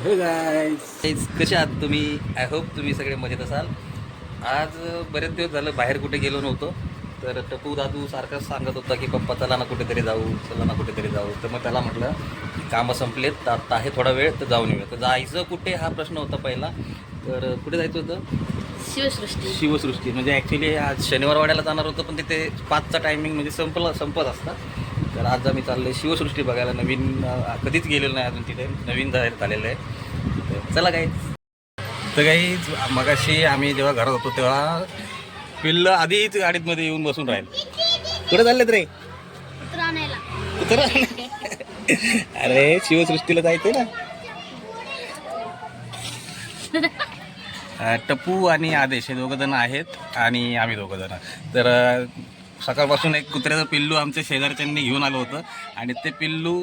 हे गाईज कसे आहात तुम्ही? आय होप तुम्ही सगळे मजेत असाल. आज बरेच दिवस झालं बाहेर कुठे गेलो नव्हतो. तर टपू दादू सारखंच सांगत होता की पप्पा चला ना कुठेतरी जाऊ, चला ना कुठेतरी जाऊ. तर मग त्याला म्हटलं की कामं संपलेत, तर आत्ता आहे थोडा वेळ, तर जाऊन येऊया. तर जायचं कुठे हा प्रश्न होता पहिला. तर कुठे जायचं होतं? शिवसृष्टी. म्हणजे ॲक्च्युली आज शनिवारवाड्याला जाणार होतं, पण तिथे 5चा टायमिंग म्हणजे संपत असतं. तर आज आम्ही चाललो आहे शिवसृष्टी बघायला. नवीन कधीच गेलेलो नाही अजून तिथे, नवीन जाहीर झालेलं आहे. तर चला काही. तर काही मगाशी आम्ही जेव्हा घरात होतो तेव्हा पिल्लं आधीच गाडीमध्ये येऊन बसून राहील. कुठे चाललेत रे? कुत्र अरे शिवसृष्टीला जायचंय ना. टप्पू आणि आदेश हे दोघंजण आहेत आणि आम्ही दोघंजण. तर सकाळपासून एक कुत्र्याचं पिल्लू आमच्या शेजारच्यांनी घेऊन आलं होतं आणि ते पिल्लू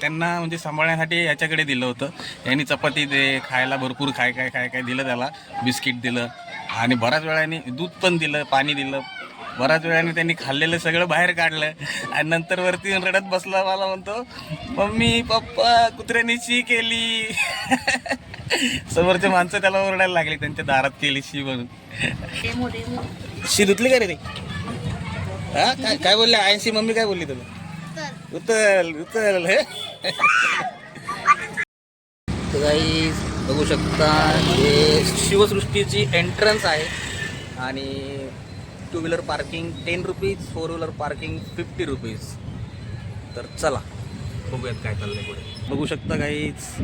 त्यांना म्हणजे सांभाळण्यासाठी याच्याकडे दिलं होतं. यांनी चपाती दे खायला, भरपूर काय दिलं त्याला, बिस्किट दिलं आणि बऱ्याच वेळाने दूध पण दिलं, पाणी दिलं. बऱ्याच वेळाने त्यांनी खाल्लेलं सगळं बाहेर काढलं आणि नंतर वरती रडत बसला. मला म्हणतो मम्मी पप्पा कुत्र्याने शी केली. समोरचे माणसं त्याला ओरडायला लागले, त्यांच्या दारात केली शी म्हणून. शी धुतली का रे ते? हा काय बोलले आयशी मम्मी? काय बोलली तुला? उचल उचल हे. तर काही बघू शकता हे शिवसृष्टीची एंट्रन्स आहे आणि 2 wheeler parking 10 rupees, 4 wheeler parking 50 rupees. तर चला बघूयात काय चाललंय पुढे. बघू शकता काहीच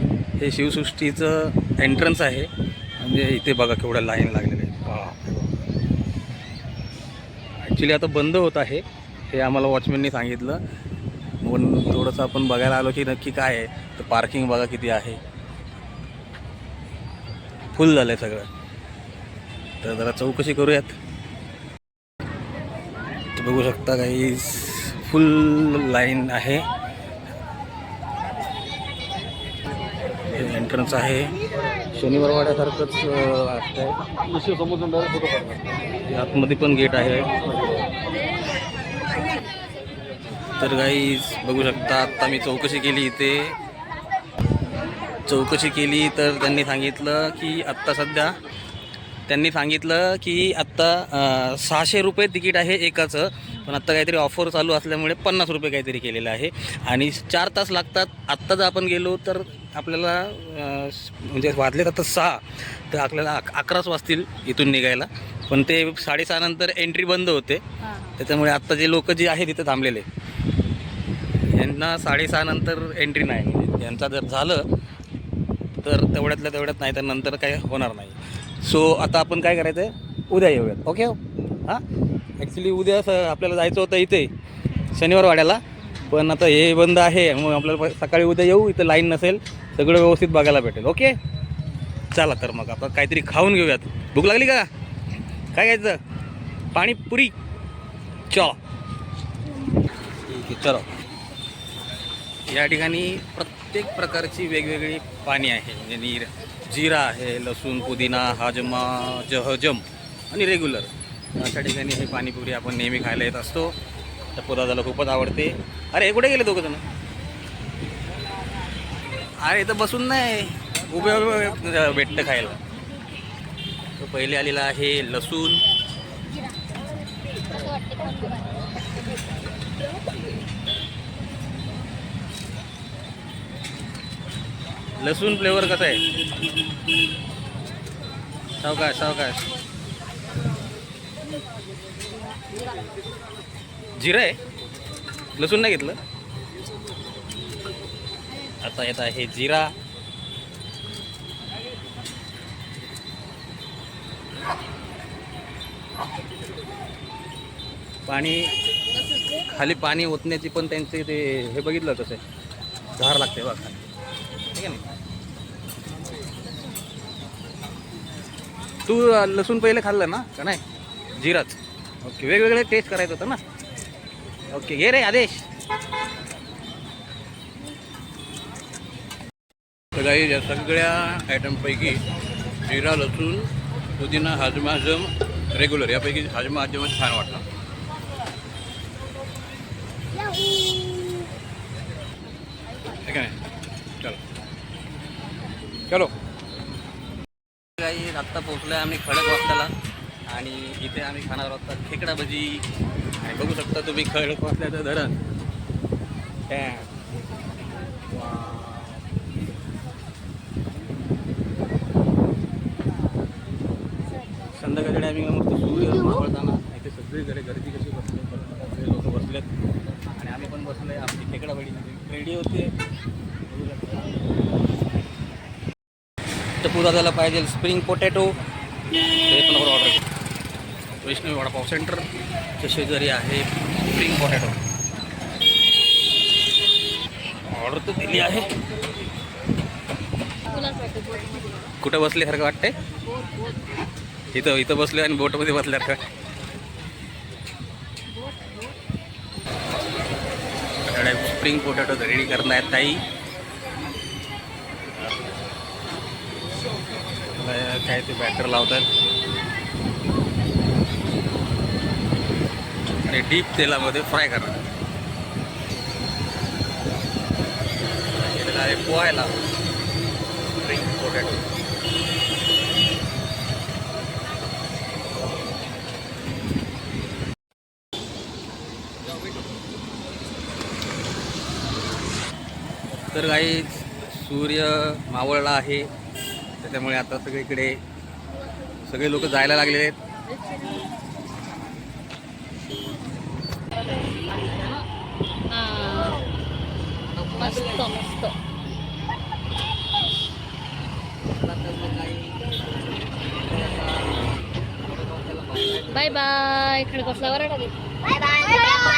हे शिवसृष्टीचं एंट्रन्स आहे. म्हणजे इथे बघा केवढं लाईन लागलेलं आहे. ॲक्च्युली आता बंद होत आहे हे आम्हाला वॉचमॅननी सांगितलं, म्हणून थोडंसं आपण बघायला आलो की नक्की काय आहे. तर पार्किंग बघा किती आहे, फुल झालं आहे सगळं. तर जरा चौकशी करूयात. तर बघू शकता काही फुल लाईन आहे. हे एंट्रन्स आहे, शनिवार वाड्यासारखंच आहे. आतमध्ये पण गेट आहे. तर गाईज बघू शकता आत्ता मी चौकशी केली इथे. चौकशी केली तर त्यांनी सांगितलं की आत्ता सध्या की आत्ता 600 रुपये तिकीट आहे एकाचं. पण आत्ता काहीतरी ऑफर चालू असल्यामुळे 50 रुपये काहीतरी केलेलं आहे आणि 4 तास लागतात. आत्ता जर आपण गेलो तर आपल्याला म्हणजे वाजलेत आता 6, तर आपल्याला 11च वाजतील इथून निघायला. पण ते 6:30 नंतर एंट्री बंद होते. त्याच्यामुळे आत्ता जे लोक जे आहे तिथे थांबलेले यांना 6:30 नंतर एंट्री नाही. म्हणजे यांचा जर झालं तर तेवढ्यातल्या तेवढ्यात, नाही तर नंतर काही होणार नाही. सो आता आपण काय करायचं आहे, उद्या येऊयात. ओके हां. ॲक्च्युली उद्या आपल्याला जायचं होतं इथे शनिवार वाड्याला, पण आता हे बंद आहे. मग आपल्याला सकाळी उद्या येऊ, इथं लाईन नसेल, सगळं व्यवस्थित बघायला भेटेल. ओके चला तर मग आपण काहीतरी खाऊन घेऊयात. भूक लागली का? काय घ्यायचं? पाणीपुरी. चलो ठीक आहे चलो. या ठिकाणी प्रत्येक प्रकारची वेगवेगळी पाणी आहे. म्हणजे जिरा आहे, लसूण, पुदिना, हाजमा, जहजम आणि रेग्युलर. अशा ठिकाणी हे पाणीपुरी आपण नेहमी खायला येत असतो. तर पोदादाला खूपच आवडते. अरे हे कुठे गेले दोघंजण? अरे इथं बसून नाही, उभे उभे भेटतं खायला. तो पहिले आलेला आहे लसूण, लसूण फ्लेवर कसा आहे? सावकाश. जिरं आहे, लसूण नाही घेतलं. आता येत आहे जिरा. पाणी खाली पाणी ओतण्याची पण त्यांचे ते हे बघितलं कसं धार लागते बघा खाली, ठीक आहे ना. तू लसूण पहिले खाल्लं ना का नाही? जिराच. ओके, वेगवेगळे टेस्ट करायचं होतं ना. ओके घे रे आदेश. तर काही या सगळ्या आयटमपैकी जिरा, लसूण, पुदिना, हाजमा, आजम, रेग्युलर यापैकी हाजमा आजमच छान वाटतं. ठीक आहे चलो. चलो. काही आत्ता पोहोचलोय आम्ही खडकवासल्याला आणि इथे आम्ही खाणार आहोत खेकडा भजी आणि बघू शकता तुम्ही खडकवासल्याचं धरण. संध्याकाळी आम्ही मस्त सूर्य मावळताना इथे सगळीकडे गर्दी कशी बसले सगळे लोक बसलेत आणि आम्ही पण बसले. आमची खेकडा भजी रेडी होते. टपू दादाला पाहिजे स्प्रिंग पोटॅटो हे पण ऑर्डर केलं. वैष्णवी वडापाव सेंटरच्या शेजारी आहे स्प्रिंग पोटॅटो. ऑर्डर तर दिली आहे. कुठं बसल्यासारखं वाटतंय? इथं बसले आणि बोटमध्ये बसल्यासारखं. स्प्रिंग पोटॅटो रेडी करणार ताई. काय ते बॅटर लावतात आणि डीप तेलामध्ये फ्राय करतात. केलेलं आहे पोहायला स्प्रिंग पोटॅटो. तर काही सूर्य मावळला आहे त्याच्यामुळे आता सगळीकडे सगळे लोक जायला लागलेले आहेत. मस्त मस्त. Bye bye. खडकवासला वराडा दे. Bye bye.